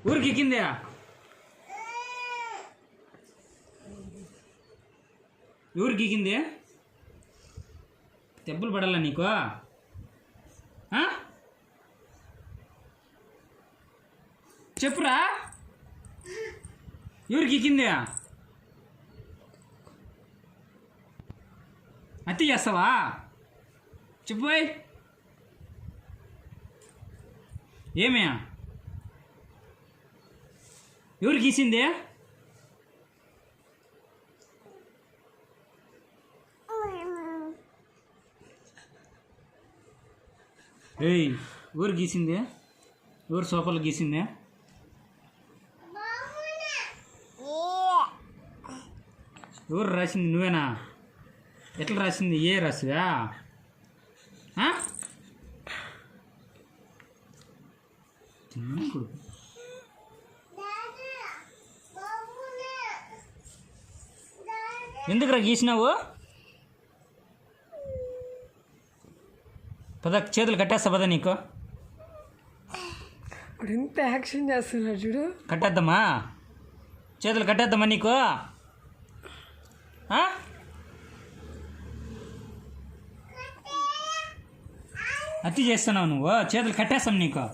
ఊరికి ఎక్కిందే ఊరికి ఎక్కింది దెబ్బలు పడాలా నీకు చెప్పురా ఎవరికి ఎక్కింది అతి చేస్తావా చెప్పు ఏమే ఎవరికి గీసింది ఏయ్ ఊరు గీసింది ఊరు సోఫాలు గీసింది ఎవరు రాసింది నువ్వేనా ఎట్లా రాసింది ఏ రాసివా ఎందుకురా గీసినావు పద చేతులు కట్టేస్తా పద నీకు ఇప్పుడు ఎంత యాక్షన్ చేస్తున్నాడు చూడు కట్టేద్దామా చేతులు కట్టేద్దామా నీకు అతి చేస్తున్నావు నువ్వు చేతులు కట్టేస్తాం నీకు